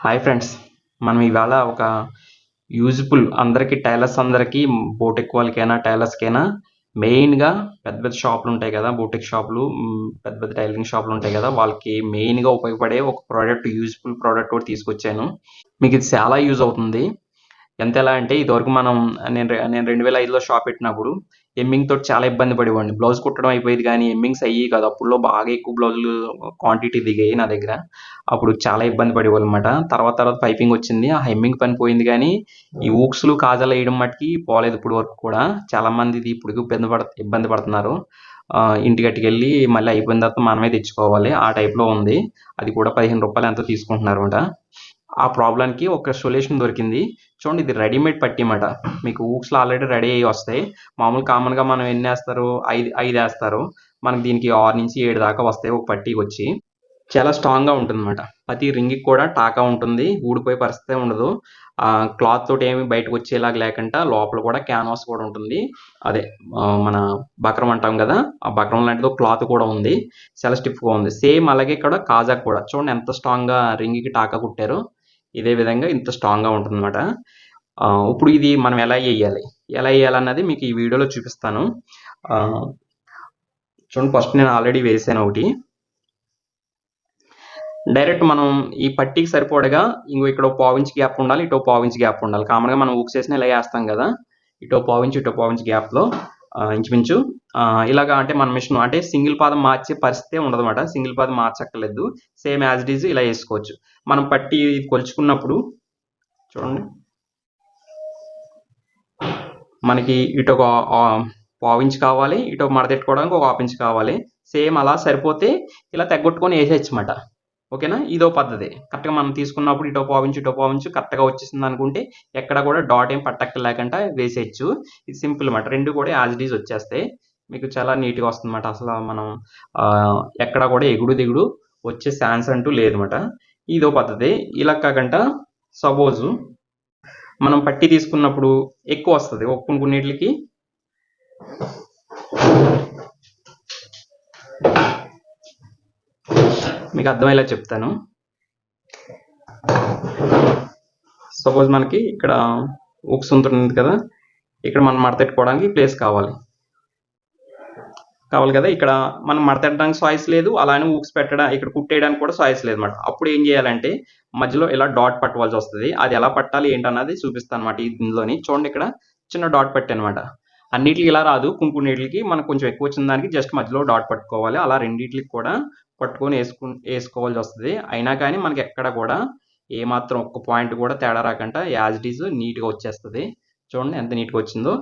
Hi friends, మనం ఇవాళ ఒక యూజ్ఫుల్ అందరికీ టైలర్స్ అందరికీ బోటిక్ వాళ్ళకైనా టైలర్స్కైనా మెయిన్గా పెద్ద పెద్ద షాపులు ఉంటాయి కదా, బోటిక్ షాపులు, పెద్ద పెద్ద టైలరింగ్ షాపులు ఉంటాయి కదా, వాళ్ళకి మెయిన్గా ఉపయోగపడే ఒక ప్రోడక్ట్, యూజ్ఫుల్ ప్రోడక్ట్ కూడా తీసుకొచ్చాను. మీకు ఇది చాలా యూజ్ అవుతుంది. ఎలా అంటే ఇదివరకు నేను 2005లో షాప్ పెట్టినప్పుడు ఎమ్మింగ్ తోటి చాలా ఇబ్బంది పడేవాడిని. బ్లౌజ్ కుట్టడం అయిపోయేది కానీ ఎమ్మింగ్స్ అయ్యేవి కాదు. అప్పుడులో బాగా ఎక్కువ బ్లౌజులు క్వాంటిటీ దిగాయి నా దగ్గర. అప్పుడు చాలా ఇబ్బంది పడేవాళ్ళు అనమాట. తర్వాత పైపింగ్ వచ్చింది, ఆ హెమ్మింగ్ పని పోయింది. కానీ ఈ ఊక్స్లు కాజాలు వేయడం మట్టుకి పోలేదు ఇప్పుడు వరకు కూడా. చాలా మంది ఇది ఇప్పుడు ఇబ్బంది పడుతున్నారు. ఇంటికి అట్టుకెళ్ళి మళ్ళీ అయిపోయిన తర్వాత మనమే తెచ్చుకోవాలి, ఆ టైప్లో ఉంది. అది కూడా ₹15 ఎంతో తీసుకుంటున్నారు అనమాట. ఆ ప్రాబ్లంకి ఒక సొల్యూషన్ దొరికింది. చూడండి, ఇది రెడీమేడ్ పట్టీ మాట. మీకు ఊక్స్లో ఆల్రెడీ రెడీ అయ్యి వస్తాయి. కామన్గా మనం ఎన్ని వేస్తారు, 5 వేస్తారు. మనకి దీనికి 6 నుంచి 7 దాకా వస్తాయి ఒక పట్టీకి వచ్చి. చాలా స్ట్రాంగ్గా ఉంటుంది అనమాట. ప్రతి రింగ్కి కూడా టాకా ఉంటుంది, ఊడిపోయే పరిస్థితే ఉండదు. క్లాత్ తోటి ఏమి బయటకు వచ్చేలాగా లేకుండా లోపల కూడా క్యాన్వాస్ కూడా ఉంటుంది. అదే మన బక్రం అంటాం కదా, ఆ బక్రం లాంటిది ఒక క్లాత్ కూడా ఉంది. చాలా స్టిఫ్గా ఉంది. సేమ్ అలాగే ఇక్కడ కాజా కూడా చూడండి ఎంత స్ట్రాంగ్గా రింగ్కి టాకా కుట్టారో. ఇదే విధంగా ఇంత స్ట్రాంగ్గా ఉంటుంది అనమాట. ఇప్పుడు ఇది మనం ఎలా వేయాలన్నది మీకు ఈ వీడియోలో చూపిస్తాను. చూడండి, ఫస్ట్ నేను ఆల్రెడీ వేసాను ఒకటి. డైరెక్ట్ మనం ఈ పట్టీకి సరిపోడగా ఇక్కడ పావించి గ్యాప్ ఉండాలి, ఇటో పావించి గ్యాప్ ఉండాలి. కామన్గా మనం ఊక్స్ వేసిన ఇలా వేస్తాం కదా, ఇటో పావించి గ్యాప్లో ఇంచుమించు ఇలాగా. అంటే మన మిషన్ అంటే సింగిల్ పాదం మార్చే పరిస్థితే ఉండదు అనమాట. సింగిల్ పాదం మార్చక్కర్లేదు, సేమ్ యాజ్ ఇట్ ఈజ్ ఇలా వేసుకోవచ్చు. మనం పట్టీ కొలుచుకున్నప్పుడు చూడండి, మనకి ఇటు ఒక పావించి కావాలి, ఇటు మడతెట్టుకోవడానికి ఒక ½ ఇంచ్ కావాలి. సేమ్ అలా సరిపోతే ఇలా తెగొట్టుకొని వేసేయచ్చు అన్నమాట. ఓకేనా, ఇదో పద్ధతి. కరెక్ట్గా మనం తీసుకున్నప్పుడు ఇటో పావించి కరెక్ట్గా వచ్చేసింది అనుకుంటే ఎక్కడ కూడా డాట్ ఏం పట్టక్క లేకుండా వేసేయచ్చు. ఇది సింపుల్ అన్నమాట. రెండు కూడా యాజ్ ఇట్ ఈజ్ వచ్చేస్తాయి. మీకు చాలా నీట్గా వస్తుంది అన్నమాట. అసలు మనం ఎక్కడ కూడా ఎగుడు దిగుడు వచ్చే ఛాన్స్ అంటూ లేదన్నమాట. ఇదో పద్ధతి. ఇలా కాకుండా సపోజు మనం పట్టి తీసుకున్నప్పుడు ఎక్కువ వస్తుంది కొన్నిటికి. మీకు అర్థమయ్యేలా చెప్తాను. సపోజ్ మనకి ఇక్కడ ఉక్స్ ఉంటుంది కదా, ఇక్కడ మనం మడతెట్టుకోవడానికి ప్లేస్ కావాలి కదా. ఇక్కడ మనం మడతెట్టడానికి చాయిస్ లేదు, అలానే ఉక్స్ ఇక్కడ కుట్టేయడానికి కూడా చాయిస్ లేదు అనమాట. అప్పుడు ఏం చేయాలంటే మధ్యలో ఇలా డాట్ పట్టవలసి వస్తుంది. అది ఎలా పట్టాలి ఏంటన్నది చూపిస్తాను అనమాట ఇందులోని. చూడండి, ఇక్కడ చిన్న డాట్ పట్టి అనమాట. అన్నిటికి ఇలా రాదు, కొన్నిటికి మనకు కొంచెం ఎక్కువ వచ్చిన దానికి జస్ట్ మధ్యలో డాట్ పట్టుకోవాలి. అలా రెండింటికి కూడా పట్టుకొని వేసుకోవాల్సి వస్తుంది. అయినా కానీ మనకి ఎక్కడ కూడా ఏమాత్రం ఒక్క పాయింట్ కూడా తేడా రాకుండా యాజ్ ఇట్ ఈజ్ నీట్గా వచ్చేస్తుంది. చూడండి ఎంత నీట్గా వచ్చిందో.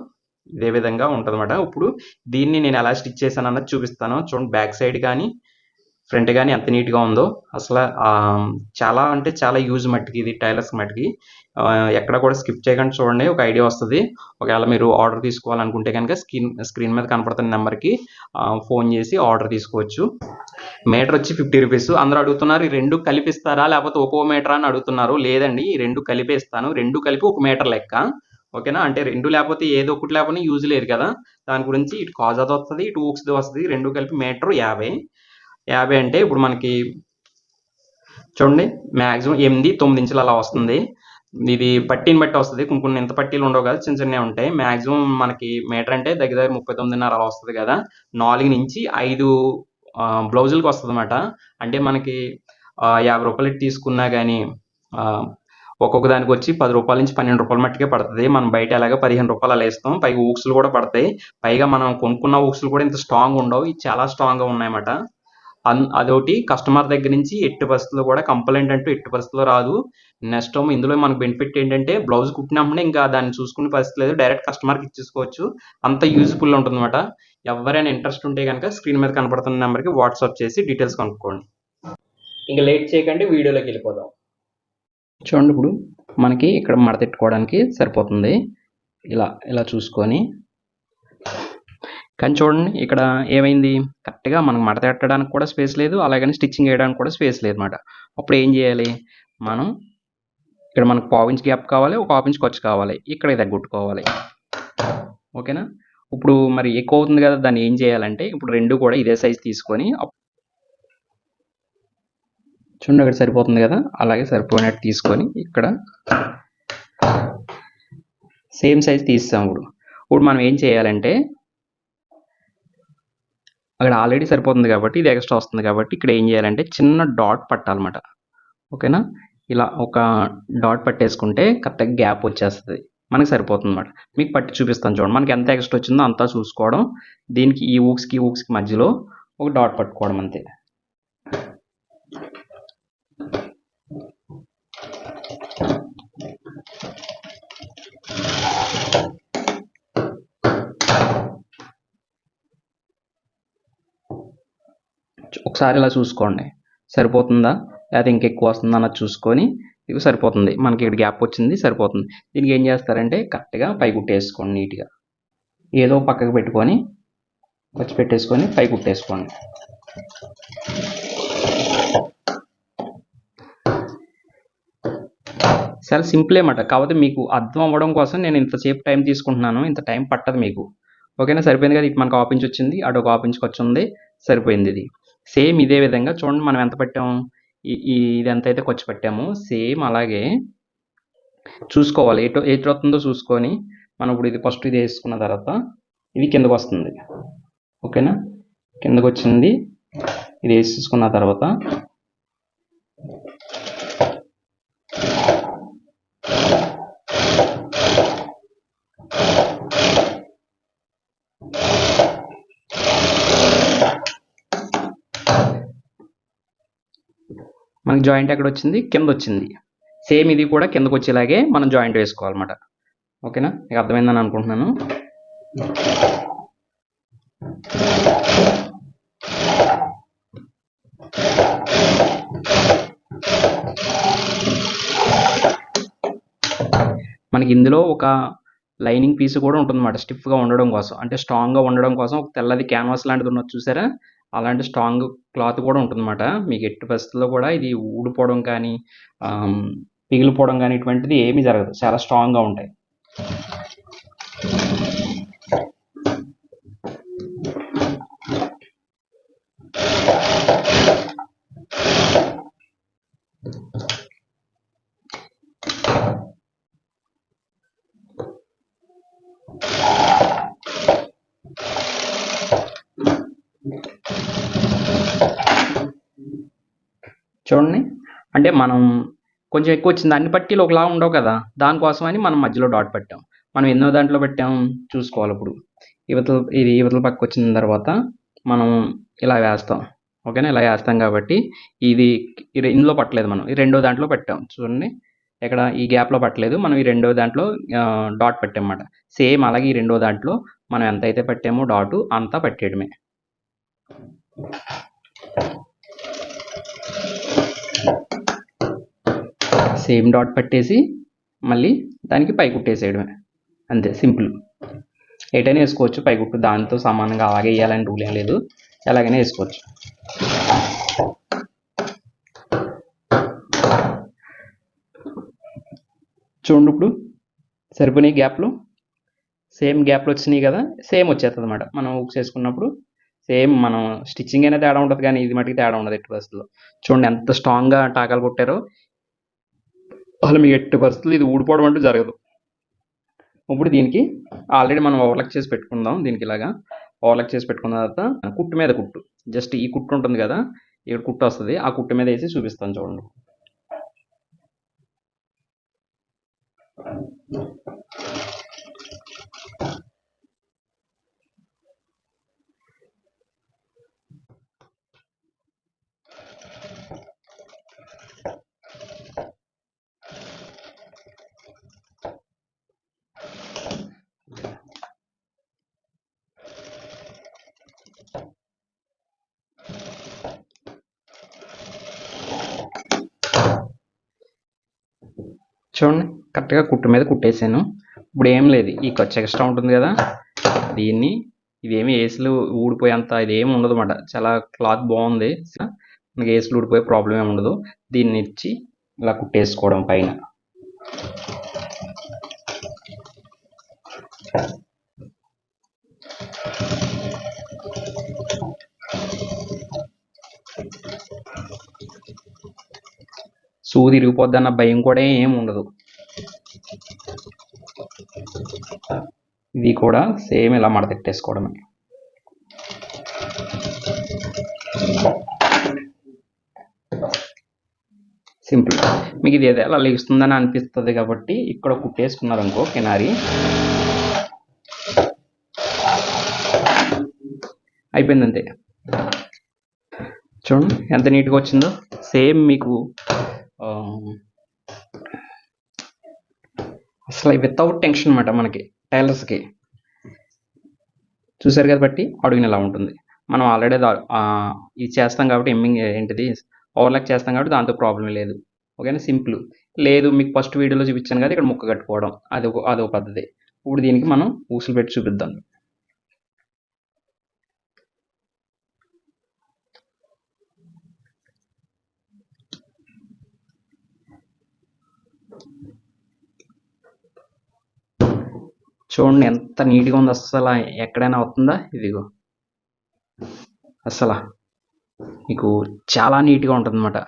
ఇదే విధంగా ఉంటుంది అన్నమాట. ఇప్పుడు దీన్ని నేను ఎలా స్టిచ్ చేశాను అన్నది చూపిస్తాను. చూడండి, బ్యాక్ సైడ్ కానీ ఫ్రంట్ కానీ ఎంత నీట్గా ఉందో. అసలు చాలా అంటే చాలా యూజ్ మట్టికి ఇది, టైలర్స్ మట్టికి. ఎక్కడ కూడా స్కిప్ చేయకుండా చూడండి, ఒక ఐడియా వస్తుంది. ఒకవేళ మీరు ఆర్డర్ తీసుకోవాలనుకుంటే కనుక స్క్రీన్ మీద కనపడుతున్న నెంబర్కి ఫోన్ చేసి ఆర్డర్ తీసుకోవచ్చు. మీటర్ వచ్చి ₹50. అందరూ అడుగుతున్నారు, ఈ రెండు కలిపిస్తారా లేకపోతే ఒక్కో మీటర్ అని అడుగుతున్నారు. లేదండి, ఈ రెండు కలిపేస్తాను. రెండు కలిపి 1 మీటర్ లెక్క. ఓకేనా, అంటే రెండు లేకపోతే ఏదో ఒకటి లేకపోతే యూజ్ లేదు కదా. దాని గురించి ఇటు కాజాది వస్తుంది, ఇటు ఊక్స్ది వస్తుంది. రెండు కలిపి మీటర్ 50 అంటే ఇప్పుడు మనకి చూడండి మ్యాక్సిమం 8-9 ఇంచులు అలా వస్తుంది. ఇది పట్టీని బట్టి వస్తుంది. కొన్ని ఇంత పట్టీలు ఉండవు కదా, చిన్న చిన్నవి ఉంటాయి. మ్యాక్సిమం మనకి మీటర్ అంటే దగ్గర 39.5 అలా వస్తుంది కదా. 4 నుంచి 5 బ్లౌజులకు వస్తుంది అన్నమాట. అంటే మనకి ₹50 తీసుకున్నా కానీ ఒక్కొక్క దానికి వచ్చి ₹10 నుంచి ₹12 మట్టుకే పడుతుంది. మనం బయట ఎలాగో ₹15 అలా వేస్తాం. పైగా ఊక్స్లు కూడా పడతాయి. పైగా మనం కొనుక్కున్న ఊక్స్లు కూడా ఇంత స్ట్రాంగ్ ఉండవు, ఇవి చాలా స్ట్రాంగ్గా ఉన్నాయన్నమాట. అదొకటి, కస్టమర్ దగ్గర నుంచి ఎట్టి పరిస్థితుల్లో కూడా కంప్లైంట్ అంటూ ఎట్టి పరిస్థితుల్లో రాదు. నెక్స్ట్ ఇందులో మనకు బెనిఫిట్ ఏంటంటే బ్లౌజ్ కుట్టినప్పుడే ఇంకా దాన్ని చూసుకునే పరిస్థితి లేదు, డైరెక్ట్ కస్టమర్కి ఇచ్చేసుకోవచ్చు. అంత యూజ్ఫుల్ ఉంటుంది అనమాట. ఎవరైనా ఇంట్రెస్ట్ ఉంటే కనుక స్క్రీన్ మీద కనపడుతున్న నెంబర్కి వాట్సాప్ చేసి డీటెయిల్స్ కనుక్కోండి. ఇంకా లేట్ చేయకండి, వీడియోలోకి వెళ్ళిపోదాం. చూడండి, ఇప్పుడు మనకి ఇక్కడ మడతెట్టుకోవడానికి సరిపోతుంది. ఇలా చూసుకొని. కానీ చూడండి, ఇక్కడ ఏమైంది, కరెక్ట్గా మనకు మడతెట్టడానికి కూడా స్పేస్ లేదు, అలాగని స్టిచ్చింగ్ వేయడానికి కూడా స్పేస్ లేదు అనమాట. అప్పుడు ఏం చేయాలి, మనం ఇక్కడ మనకు ½ ఇంచ్ గ్యాప్ కావాలి, ఒక ½ ఇంచ్ ఖర్చు కావాలి, ఇక్కడ తగ్గొట్టుకోవాలి. ఓకేనా. ఇప్పుడు మరి ఎక్కువ అవుతుంది కదా, దాన్ని ఏం చేయాలంటే ఇప్పుడు రెండు కూడా ఇదే సైజ్ తీసుకొని చూడండి అక్కడ సరిపోతుంది కదా, అలాగే సరిపోయినట్టు తీసుకొని ఇక్కడ సేమ్ సైజ్ తీస్తాం. ఇప్పుడు మనం ఏం చేయాలంటే అక్కడ ఆల్రెడీ సరిపోతుంది కాబట్టి ఇది ఎక్స్ట్రా వస్తుంది కాబట్టి ఇక్కడ ఏం చేయాలంటే చిన్న డాట్ పట్టాలన్నమాట. ఓకేనా, ఇలా ఒక డాట్ పట్టేసుకుంటే కరెక్ట్గా గ్యాప్ వచ్చేస్తుంది, మనకి సరిపోతుంది అన్నమాట. మీకు పట్టి చూపిస్తాను చూడండి. మనకి ఎంత ఎక్స్ట్రా వచ్చిందో అంతా చూసుకోవడం, దీనికి ఈ ఊక్స్కి మధ్యలో ఒక డాట్ పట్టుకోవడం అంతే. ఒకసారి ఇలా చూసుకోండి సరిపోతుందా లేదా ఇంకెక్కువ వస్తుందా అన్నది చూసుకొని ఇది సరిపోతుంది, మనకి ఇక్కడ గ్యాప్ వచ్చింది సరిపోతుంది. దీనికి ఏం చేస్తారంటే కరెక్ట్గా పై కుట్టేసుకోండి, నీట్గా ఏదో పక్కకు పెట్టుకొని వచ్చి పెట్టేసుకొని పై కుట్టేసుకోండి. చాలా సింపుల్ అన్నమాట. కాకపోతే మీకు అర్థం అవ్వడం కోసం నేను ఇంతసేపు టైం తీసుకుంటున్నాను, ఇంత టైం పట్టదు మీకు. ఓకేనా, సరిపోయింది కదా. ఇటు మనకు ఆఫ్ ఇంచ్ వచ్చింది, అటు ఒక హాఫ్ ఇంచ్కి వచ్చింది, సరిపోయింది. ఇది సేమ్ ఇదే విధంగా చూడండి మనం ఎంత పెట్టాము, ఇది ఎంత అయితే ఖర్చు పెట్టామో సేమ్ అలాగే చూసుకోవాలి. ఎటు వస్తుందో చూసుకొని మనం ఇప్పుడు ఇది ఫస్ట్ ఇది వేసుకున్న తర్వాత ఇది కిందకు వస్తుంది. ఓకేనా, కిందకు వచ్చింది ఇది వేసుకున్న తర్వాత మనకి జాయింట్ ఎక్కడ వచ్చింది, కింద వచ్చింది. సేమ్ ఇది కూడా కిందకు వచ్చేలాగే మనం జాయింట్ వేసుకోవాలన్నమాట. ఓకేనా, మీకు అర్థమైందని అనుకుంటున్నాను. మనకి ఇందులో ఒక లైనింగ్ పీస్ కూడా ఉంటుందన్నమాట, స్టిఫ్గా ఉండడం కోసం, అంటే స్ట్రాంగ్గా ఉండడం కోసం. ఒక తెల్లది క్యాన్వాస్ లాంటిది ఉన్నది చూసారా, అలాంటి స్ట్రాంగ్ క్లాత్ కూడా ఉంటుందన్నమాట. మీకు ఎట్టి పరిస్థితుల్లో కూడా ఇది ఊడిపోవడం కానీ పిగిలిపోవడం కానీ ఇటువంటిది ఏమీ జరగదు, చాలా స్ట్రాంగ్గా ఉంటాయి. చూడండి, అంటే మనం కొంచెం ఎక్కువ వచ్చింది, అన్ని పట్టీలు ఒకలా ఉండవు కదా, దానికోసమని మనం మధ్యలో డాట్ పెట్టాం. మనం ఎన్నో దాంట్లో పెట్టాం చూసుకోవాలి. ఇప్పుడు యువతల పక్క వచ్చిన తర్వాత మనం ఇలా వేస్తాం. ఓకేనా, ఇలా వేస్తాం కాబట్టి ఇది ఇందులో పట్టలేదు, మనం ఈ రెండో దాంట్లో పెట్టాం. చూడండి ఇక్కడ ఈ గ్యాప్లో పట్టలేదు, మనం ఈ రెండో దాంట్లో డాట్ పెట్టామన్నమాట. సేమ్ అలాగే ఈ రెండో దాంట్లో మనం ఎంత అయితే పెట్టామో డాటు అంతా పెట్టేయడమే. సేమ్ డాట్ పట్టేసి మళ్ళీ దానికి పై కుట్టేసేయడమే, అంతే, సింపుల్. ఎటైనా వేసుకోవచ్చు పై కుట్టు, దాంతో సమానంగా అలాగే వేయాలని రూల్ ఏం లేదు, ఎలాగైనా వేసుకోవచ్చు. చూడండి ఇప్పుడు సరిపోయినాయి గ్యాప్లు, సేమ్ గ్యాప్లు వచ్చినాయి కదా, సేమ్ వచ్చేస్తుంది అన్నమాట. మనం హుక్స్ వేసుకున్నప్పుడు సేమ్ మనం స్టిచ్చింగ్ అయినా తేడా ఉంటుంది, కానీ ఇది మటుకు తేడా ఉండదు ఎట్టి పరిస్థితుల్లో. చూడండి ఎంత స్ట్రాంగ్గా టాకాలు కొట్టారో, అసలు మీకు ఎట్టి పరిస్థితులు ఇది ఊడిపోవడం అంటూ జరగదు. ఇప్పుడు దీనికి ఆల్రెడీ మనం ఓవర్లాక్ చేసి పెట్టుకుందాం. దీనికి ఇలాగా ఓవర్లాక్ చేసి పెట్టుకున్న తర్వాత కుట్టు మీద కుట్టు, జస్ట్ ఈ కుట్టు ఉంటుంది కదా, ఇక్కడ కుట్టు వస్తుంది, ఆ కుట్టు మీద వేసి చూపిస్తాను చూడండి. చూడండి కరెక్ట్గా కుట్టు మీద కుట్టేసాను. ఇప్పుడు ఏం లేదు, ఈ ఖర్చు ఎక్స్ట్రా ఉంటుంది కదా, దీన్ని ఇదేమి ఏసులు ఊడిపోయేంత ఇదేమి ఉండదు అన్నమాట. చాలా క్లాత్ బాగుంది, మనకి ఏసులు ఊడిపోయే ప్రాబ్లం ఏమి ఉండదు. దీన్ని ఇచ్చి ఇలా కుట్టేసుకోవడం పైన. సూది ఇరిగిపోద్ది అన్న భయం కూడా ఏం ఉండదు. ఇది కూడా సేమ్ ఇలా మడతెట్టేసుకోవడమే. సింపుల్. మీకు ఇది ఎలా లెగుస్తుందని అనిపిస్తుంది కాబట్టి ఇక్కడ కుట్టేసుకున్నారు అనుకో కినారి, అయిపోయింది అంతే. చూడండి ఎంత నీట్గా వచ్చిందో. సేమ్ మీకు అసలు వితౌట్ టెన్షన్ అనమాట మనకి టైలర్స్కి. చూసారు కదా బట్టి అడుగుని ఇలా ఉంటుంది. మనం ఆల్రెడీ ఇది చేస్తాం కాబట్టి ఎమ్మింగ్ ఏంటిది ఓవర్లాక్ చేస్తాం కాబట్టి దాంతో ప్రాబ్లం లేదు. ఓకేనా, సింపుల్. లేదు మీకు ఫస్ట్ వీడియోలో చూపించాను కదా ఇక్కడ ముక్క కట్టుకోవడం, అదొక పద్ధతి. ఇప్పుడు దీనికి మనం ఊసులు పెట్టి చూపిద్దాం. చూడండి ఎంత నీట్గా ఉంది. అస్సలు ఎక్కడైనా అవుతుందా? ఇదిగో అస్సలు మీకు చాలా నీట్గా ఉంటుంది అనమాట.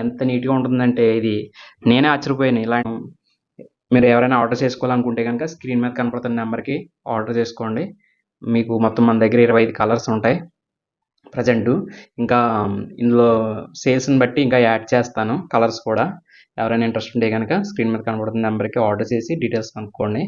ఎంత నీట్గా ఉంటుందంటే ఇది నేనే ఆశ్చర్యపోయాను. ఇలా మీరు ఎవరైనా ఆర్డర్ చేసుకోవాలనుకుంటే కనుక స్క్రీన్ మీద కనపడుతున్న నెంబర్కి ఆర్డర్ చేసుకోండి. మీకు మొత్తం మన దగ్గర 25 కలర్స్ ఉంటాయి ప్రజెంటు. ఇంకా ఇందులో సేల్స్ని బట్టి ఇంకా యాడ్ చేస్తాను కలర్స్ కూడా. ఎవరైనా ఇంట్రెస్ట్ ఉంటే కనుక స్క్రీన్ మీద కనపడుతున్న నెంబర్కి ఆర్డర్ చేసి డీటెయిల్స్ కనుక్కోండి.